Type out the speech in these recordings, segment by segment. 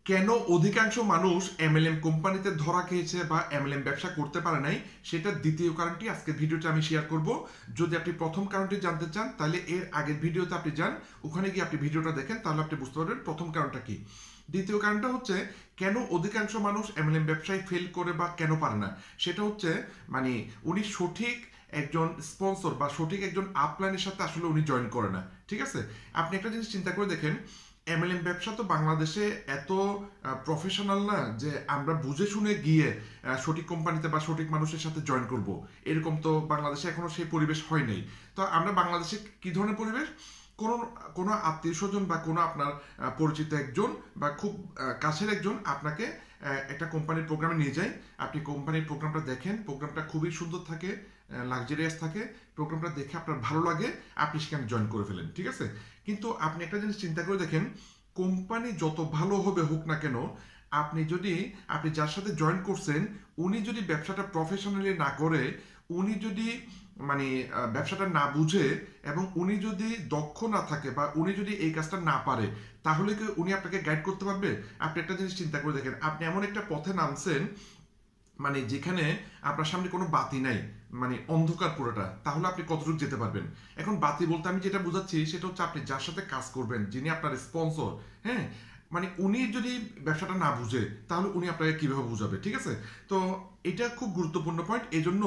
কেন অধিকাংশ মানুষ এমএলএম কোম্পানিতে ধরা খেয়েছে বা এমএলএম ব্যবসা করতে পারে নাই, সেটা দ্বিতীয় কারণটি আজকের ভিডিওতে আমি শেয়ার করব। যদি আপনি প্রথম কারণটি জানতে চান তাহলে এর আগের ভিডিওতে আপনি যান, ওখানে গিয়ে আপনি ভিডিওটা দেখেন, তাহলে আপনি বুঝতে পারবেন প্রথম কারণটা কি। দ্বিতীয় কারণটা হচ্ছে কেন অধিকাংশ মানুষ এমএলএম ব্যবসায় ফেল করে বা কেন পারে না, সেটা হচ্ছে মানে উনি সঠিক একজন স্পন্সর বা সঠিক একজন আপলাইনের সাথে আসলে উনি জয়েন করে না। ঠিক আছে, আপনি একটা জিনিস চিন্তা করে দেখেন, এমএলএম ব্যবসা তো বাংলাদেশে এত প্রফেশনাল না যে আমরা বুঝে শুনে গিয়ে সঠিক কোম্পানিতে বা সঠিক মানুষের সাথে জয়েন করব, এরকম তো বাংলাদেশে এখনো সেই পরিবেশ হয় নাই। তো আমরা বাংলাদেশে কি ধরনের পরিবেশ, কোনো কোনো আত্মীয় স্বজন বা কোনো আপনার পরিচিত একজন বা খুব কাছের একজন আপনাকে একটা কোম্পানির প্রোগ্রামে নিয়ে যায়, আপনি কোম্পানির প্রোগ্রামটা দেখেন, প্রোগ্রামটা খুবই সুন্দর থাকে, লাক্সারিয়াস থাকে, প্রোগ্রামটা দেখে আপনার ভালো লাগে, আপনি সেখানে জয়েন করে ফেলেন। ঠিক আছে, কিন্তু আপনি একটা জিনিস চিন্তা করে দেখেন, কোম্পানি যত ভালো হবে হোক না কেন, আপনি যার সাথে জয়েন করছেন উনি যদি ব্যবসাটা প্রফেশনালি না করে, উনি যদি মানে ব্যবসাটা না বুঝে এবং উনি যদি দক্ষ না থাকে বা উনি যদি এই কাজটা না পারে, তাহলে কি উনি আপনাকে গাইড করতে পারবে? আপনি একটা জিনিস চিন্তা করে দেখেন, আপনি এমন একটা পথে নামছেন মানে যেখানে আপনার সামনে কোনো বাতি নাই, মানে অন্ধকার পুরোটা, তাহলে আপনি কতটুকু যেতে পারবেন? এখন বাতি বলতে আমি যেটা বোঝাচ্ছি সেটা হচ্ছে আপনি যার সাথে কাজ করবেন, যিনি আপনার স্পন্সর, হ্যাঁ, মানে উনি যদি ব্যবসাটা না বুঝে তাহলে উনি আপনাকে কিভাবে বুঝাবে? ঠিক আছে, তো এটা খুব গুরুত্বপূর্ণ পয়েন্ট। এই জন্য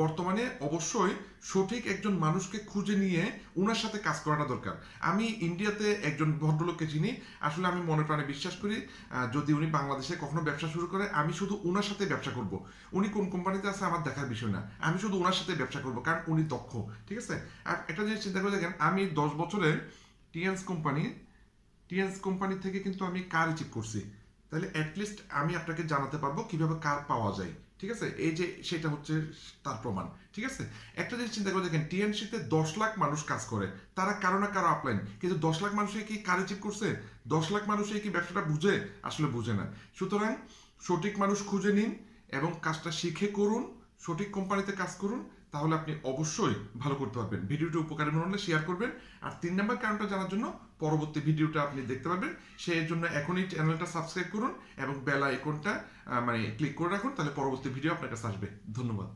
বর্তমানে অবশ্যই সঠিক একজন মানুষকে খুঁজে নিয়ে উনার সাথে কাজ করাটা দরকার। আমি ইন্ডিয়াতে একজন ভদ্রলোককে চিনি, আসলে আমি মনে প্রাণে বিশ্বাস করি যদি উনি বাংলাদেশে কখনো ব্যবসা শুরু করে, আমি শুধু উনার সাথে ব্যবসা করব। উনি কোন কোম্পানিতে আছে আমার দেখার বিষয় না, আমি শুধু ওনার সাথে ব্যবসা করব, কারণ উনি দক্ষ। ঠিক আছে, আর একটা জিনিস চিন্তা করে দেখেন, আমি 10 বছরে টিএনস কোম্পানি টিএনস কোম্পানি থেকে কিন্তু আমি কার রিসিভ করছি, তাহলে অ্যাটলিস্ট আমি আপনাকে জানাতে পারবো কিভাবে কার পাওয়া যায়। ঠিক আছে, এই যে সেটা হচ্ছে তার প্রমাণ। ঠিক আছে, একটা জিনিস চিন্তা করে দেখেন, টিএনসিতে 10 লাখ মানুষ কাজ করে, তারা কারো না কারো আপলাইন, কিন্তু 10 লাখ মানুষে কি কার রিসিভ করছে? 10 লাখ মানুষে কি ব্যবসাটা বুঝে? আসলে বুঝে না। সুতরাং সঠিক মানুষ খুঁজে নিন এবং কাজটা শিখে করুন, সঠিক কোম্পানিতে কাজ করুন, তাহলে আপনি অবশ্যই ভালো করতে পারবেন। ভিডিওটি উপকারী মনে হলে শেয়ার করবেন। আর 3 নম্বর কারণটা জানার জন্য পরবর্তী ভিডিওটা আপনি দেখতে পারবেন, সেই জন্য এখনই চ্যানেলটা সাবস্ক্রাইব করুন এবং বেল আইকনটা মানে ক্লিক করে রাখুন, তাহলে পরবর্তী ভিডিও আপনার কাছে আসবে। ধন্যবাদ।